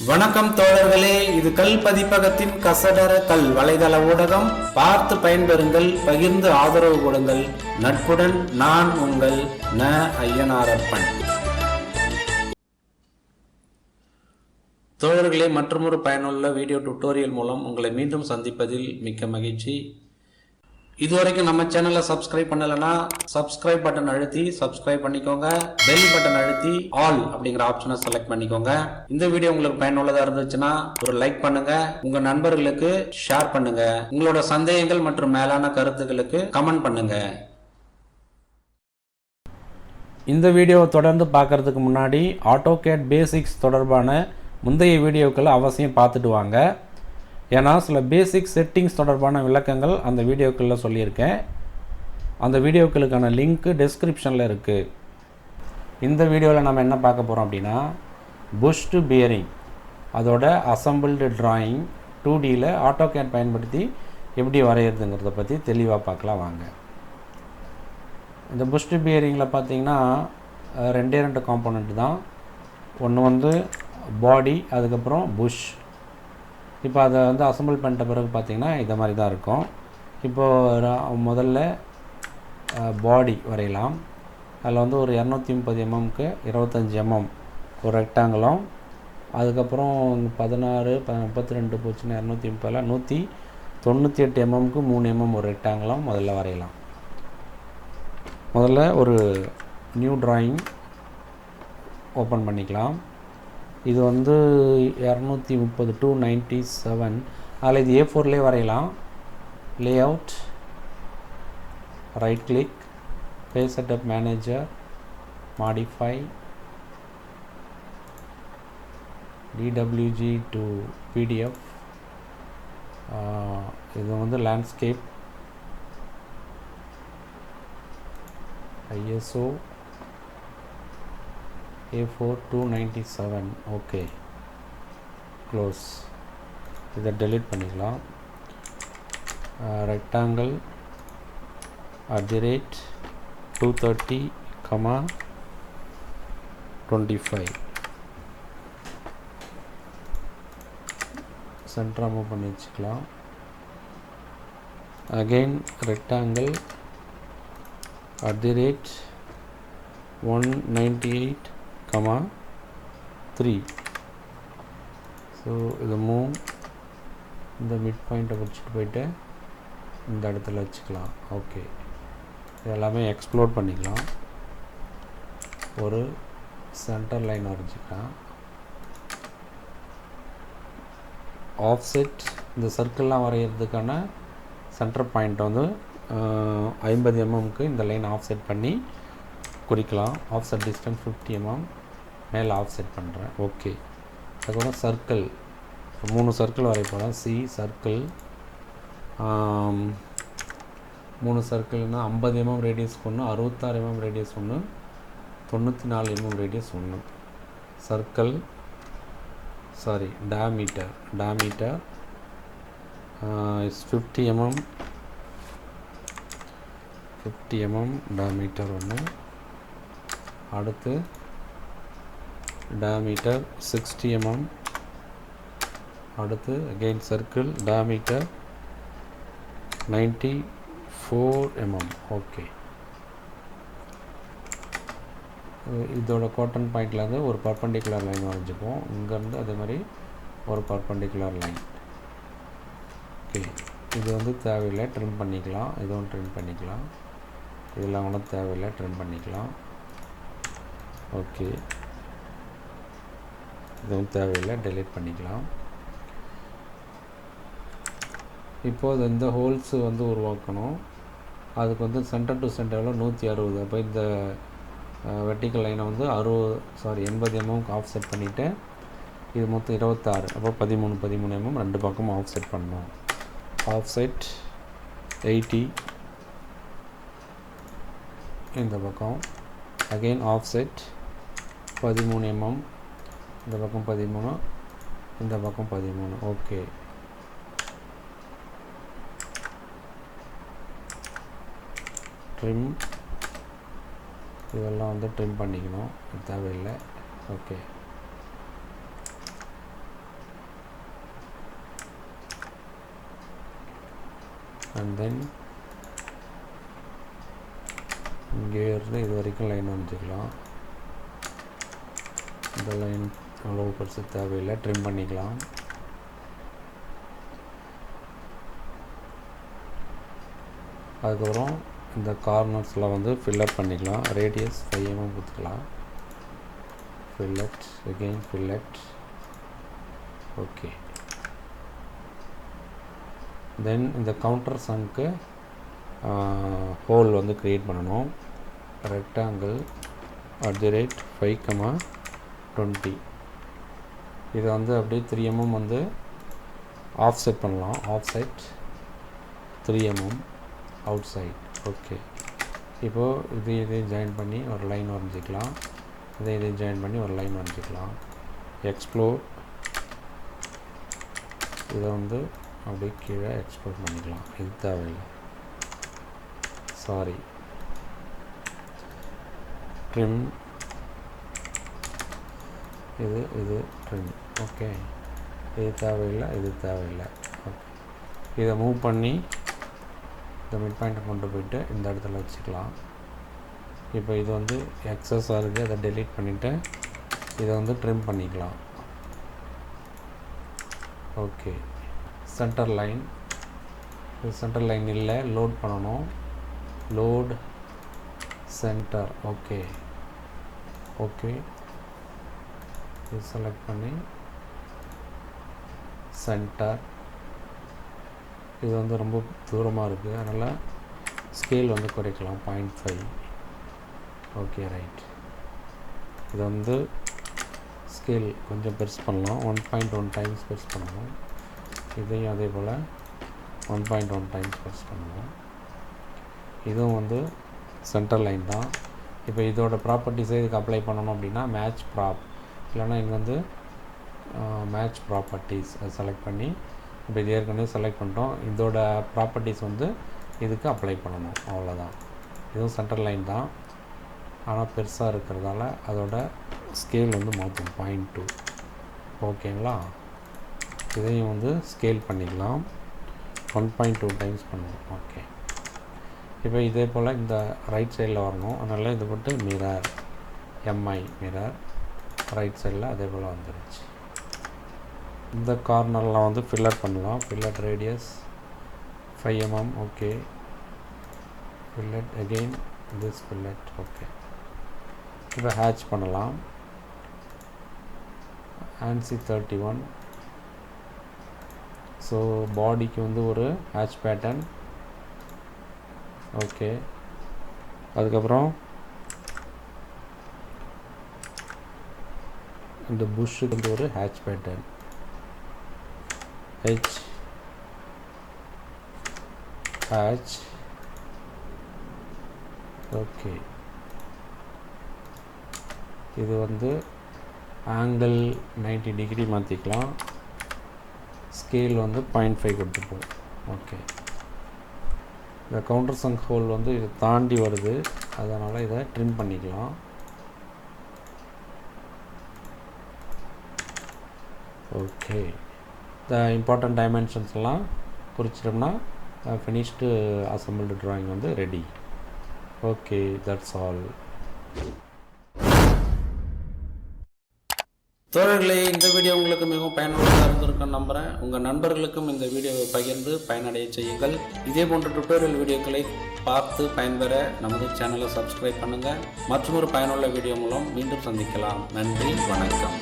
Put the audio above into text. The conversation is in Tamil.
வணக்கம் தோழர்களே, இது கல் பதிப்பகத்தின் கசடர கல் வலைதள ஊடகம். பார்த்து பயன்பெறுங்கள், பகிர்ந்து ஆதரவு கொடுங்கள். நட்புடன் நான் உங்கள் ஐயனாரப்பன். தோழர்களே, மற்றொரு பயனுள்ள வீடியோ டுட்டோரியல் மூலம் உங்களை மீண்டும் சந்திப்பதில் மிக்க மகிழ்ச்சி. இதுவரைக்கும் நம்ம சேனலை சப்ஸ்கிரைப் பண்ணலைன்னா சப்ஸ்கிரைப் பட்டன் அழுத்தி சப்ஸ்கிரைப் பண்ணிக்கோங்க. பெல் பட்டன் அழுத்தி ஆல் அப்படிங்கிற ஆப்ஷனை செலக்ட் பண்ணிக்கோங்க. இந்த வீடியோ உங்களுக்கு பயனுள்ளதா இருந்துச்சுன்னா ஒரு லைக் பண்ணுங்க, உங்க நண்பர்களுக்கு ஷேர் பண்ணுங்க, உங்களோட சந்தேகங்கள் மற்றும் மேலான கருத்துக்களுக்கு கமெண்ட் பண்ணுங்க. இந்த வீடியோவை தொடர்ந்து பார்க்கறதுக்கு முன்னாடி ஆட்டோகேட் பேசிக்ஸ் தொடர்பான முந்தைய வீடியோக்களை அவசியம் பார்த்துட்டு வாங்க. ஏன்னா சில பேசிக் செட்டிங்ஸ் தொடர்பான விளக்கங்கள் அந்த வீடியோக்களில் சொல்லியிருக்கேன். அந்த வீடியோக்களுக்கான லிங்க்கு டிஸ்கிரிப்ஷனில் இருக்குது. இந்த வீடியோவில் நம்ம என்ன பார்க்க போகிறோம் அப்படின்னா, புஷ்டு பியரிங் அதோட அசம்பிள்டு டிராயிங் 2Dயில் ஆட்டோகேட் பயன்படுத்தி எப்படி வரைகிறதுங்கிறத பற்றி தெளிவாக பார்க்கலாம் வாங்க. இந்த புஷ்டு பியரிங்கில் பார்த்திங்கன்னா ரெண்டு காம்போனண்ட் தான். ஒன்று வந்து பாடி, அதுக்கப்புறம் புஷ். இப்போ அதை அசம்பிள் பண்ணிட்ட பிறகு பார்த்திங்கன்னா இதை மாதிரி தான் இருக்கும். இப்போது முதல்ல பாடி வரையலாம். அதில் ஒரு 230 mmக்கு 25 mm ஒரு ரெக்டாங்கிளும், அதுக்கப்புறம் 16 32 போச்சுன்னா 230 198 mmக்கு 3 mm ஒரு ரெக்டாங்கிளும் முதல்ல வரையலாம். முதல்ல ஒரு நியூ டிராயிங் ஓப்பன் பண்ணிக்கலாம். இது 230 to 97. அதில் இது A4லே வரையலாம். Layout, right click, page setup manager, modify, DWG to PDF. இது landscape, ISO A4 297. Okay, close. இதை டெலீட் பண்ணிக்கலாம். ரெக்டாங்கிள் @230, 25 சென்டராக மூவ் பண்ணி வச்சுக்கலாம். Again rectangle @198, 3. ஸோ இது மூவ் இந்த மிட் பாயிண்ட்டை பிடிச்சிட்டு போயிட்டு இந்த இடத்துல வச்சுக்கலாம். ஓகே, இது எல்லாமே எக்ஸ்ப்ளோர் பண்ணிக்கலாம். ஒரு சென்டர் லைன் வரைஞ்சிக்கலாம். ஆஃப்செட், இந்த சர்க்கிள்லாம் வரைகிறதுக்கான சென்டர் பாயிண்ட் 50 mmக்கு இந்த லைன் ஆஃப்செட் பண்ணி குறிக்கலாம். ஆஃப்செட் டிஸ்டன்ஸ் 50 mm மேலே ஆஃப்செட் பண்ணுறேன். ஓகே, அதுக்கப்புறம் சர்க்கிள் 3 சர்க்கிள் வரைப்போம். சர்க்கிள் 3 சர்க்கிள்னால் 50 mm ரேடியஸ் ஒன்று, 66 mm ரேடியஸ் ஒன்று, 94 mm ரேடியஸ் ஒன்று. Circle diameter is 50 mm diameter ஒன்று. அடுத்து டயாமீட்டர் 60 mm. அடுத்து again circle diameter 94 mm. Okay, இதோட காட்டன் பாயிண்ட்லேருந்து ஒரு பர்பண்டிகுலர் லைன் வரைஞ்சிப்போம். இங்கேருந்து அதே மாதிரி ஒரு பர்பண்டிகுலர் லைன். ஓகே, இது தேவையில்லை, ட்ரிம் பண்ணிக்கலாம். இதுவும் ட்ரிம் பண்ணிக்கலாம். இதெல்லாம் ஒன்றும் தேவையில்லை, ட்ரிம் பண்ணிக்கலாம். ஓகே, இதுவும் தேவையில்லை, டெலீட் பண்ணிக்கலாம். இப்போது இந்த ஹோல்ஸ் உருவாக்கணும். அதுக்கு சென்டர் டு சென்டரில் 160. அப்போ இந்த வெர்டிக்கல் லைனை 80 mmக்கு ஆஃப்செட் பண்ணிவிட்டு இது மொத்தம் 26. அப்போ 13 mm ரெண்டு பக்கமும் ஆஃப்செட் பண்ணணும். ஆஃப்செட் 80 இந்த பக்கம். அகெயின் ஆஃப்செட் 13 mm, இந்த பக்கம் 13, இந்த பக்கம் 13. ஓகே, ட்ரிம், இதெல்லாம் ட்ரிம் பண்ணிக்கணும், தேவையில்லை. ஓகே, அண்ட் தென் இங்கே இருந்து இது வரைக்கும் லைன் வரைஞ்சிக்கலாம். இந்த லைன் அவ்வளோ பெருசு தேவையில்லை, ட்ரிம் பண்ணிக்கலாம். அதுக்கப்புறம் இந்த கார்னர்ஸில் வந்து ஃபில்லப் பண்ணிக்கலாம். ரேடியஸ் 5 mm கொடுத்துக்கலாம். Fillet again fillet. Okay. Then இந்த கவுண்டர் சங்க்கு ஹோல் வந்து க்ரியேட் பண்ணணும். ரெக்டாங்கிள் @5,20 இதை வந்து அப்படியே 3 mm வந்து ஆஃப்செட் பண்ணலாம். Offset 3 mm outside. Okay. இப்போது இதை ஜாயின் பண்ணி ஒரு லைன் வரைஞ்சிக்கலாம். இதை ஜாயின் பண்ணி ஒரு லைன் வரைஞ்சிக்கலாம். எக்ஸ்ப்ளோர் இதை வந்து அப்படியே கீழே எக்ஸ்ப்ளோர் பண்ணிக்கலாம். இது தேவையில்லை, சாரி. ட்ரிம் இது ட்ரிம். ஓகே. இது தேவையில்லை, இது தேவையில்லை. ஓகே. இதை மூவ் பண்ணி இந்த மிட் பாயிண்ட்டை கொண்டு போயிட்டு இந்த இடத்துல வச்சுக்கலாம். இப்போ இது வந்து எக்ஸஸாக இருக்குது, அதை டெலீட் பண்ணிவிட்டு இதை வந்து ட்ரிம் பண்ணிக்கலாம். ஓகே. சென்டர் லைன், இது சென்டர் லைன் இல்லை, லோட் பண்ணணும். Load centre. ஓகே. ஓகே. இது செலக்ட் பண்ணி சென்டர். இது வந்து ரொம்ப தூரமாக இருக்குது, அதனால் ஸ்கேல் வந்து குறைக்கலாம். 0.5. Okay, right. இது வந்து ஸ்கேல் கொஞ்சம் பெருசு பண்ணலாம். 1.1 டைம்ஸ் பெருசு பண்ணணும். இதையும் அதே போல் 1.1 டைம்ஸ் பெருசு பண்ணணும். இதுவும் வந்து சென்டர் லைன் தான். இப்போ இதோட ப்ராப்பர்ட்டிஸை இதுக்கு அப்ளை பண்ணணும் அப்படின்னா மேட்ச் ப்ராப், இல்லைனா இங்கே வந்து மேட்ச் ப்ராப்பர்ட்டிஸ் அதை செலக்ட் பண்ணி, இப்போ இது ஏற்கனவே செலக்ட் பண்ணிட்டோம், இதோட ப்ராப்பர்ட்டிஸ் வந்து இதுக்கு அப்ளை பண்ணணும். அவ்வளோதான். இதுவும் சென்டர் லைன் தான், ஆனால் பெருசாக இருக்கிறதால அதோட ஸ்கேல் வந்து மாற்றும். 0.2. ஓகேங்களா. இதையும் வந்து ஸ்கேல் பண்ணிக்கலாம். 1.2 டைம்ஸ் பண்ணுவோம். ஓகே. இப்போ இதே போல் இந்த ரைட் சைடில் வரணும், அதனால் இது போட்டு மிரர், MI மிரர் ரைட் சைடில் அதே போல் வந்துடுச்சு. இந்த கார்னர்லாம் வந்து ஃபில்லட் பண்ணலாம். Fillet radius 5 mm. Okay. Fillet again this fillet. Okay. இப்போ ஹேட்ச் பண்ணலாம். ANSI 31. ஸோ பாடிக்கு வந்து ஒரு ஹேட்ச் பேட்டர்ன். ஓகே. அதுக்கப்புறம் இந்த புஷ்ஷுக்கு வந்து ஒரு ஹேட்ச் பேட்டர்ன். ஹேட்ச். ஓகே. இது வந்து ஆங்கிள் 90 டிகிரி மாற்றிக்கலாம். ஸ்கேல் வந்து 0.5 கொடுத்துப்போம். ஓகே. இந்த கவுண்டர் சங்க் ஹோல் வந்து இதை தாண்டி வருது, அதனால் இதை ட்ரிம் பண்ணிக்கலாம். ஓகே. இந்த இம்பார்ட்டன்ட் டைமென்ஷன்ஸ்லாம் குறிச்சிட்டோம்னா ஃபினிஷ்டு அசம்பிள்டு ட்ராயிங் வந்து ரெடி. Okay, that's all. தோழர்களே, இந்த வீடியோ உங்களுக்கு மிகவும் பயனுள்ளதாக இருந்திருக்குன்னு நம்புகிறேன். உங்கள் நண்பர்களுக்கும் இந்த வீடியோவை பகிர்ந்து பயனடைய செய்யுங்கள். இதே போன்ற டுட்டோரியல் வீடியோக்களை பார்த்து பயன்பெற நமது சேனலை சப்ஸ்கிரைப் பண்ணுங்கள். மற்றொரு பயனுள்ள வீடியோ மூலம் மீண்டும் சந்திக்கலாம். நன்றி, வணக்கம்.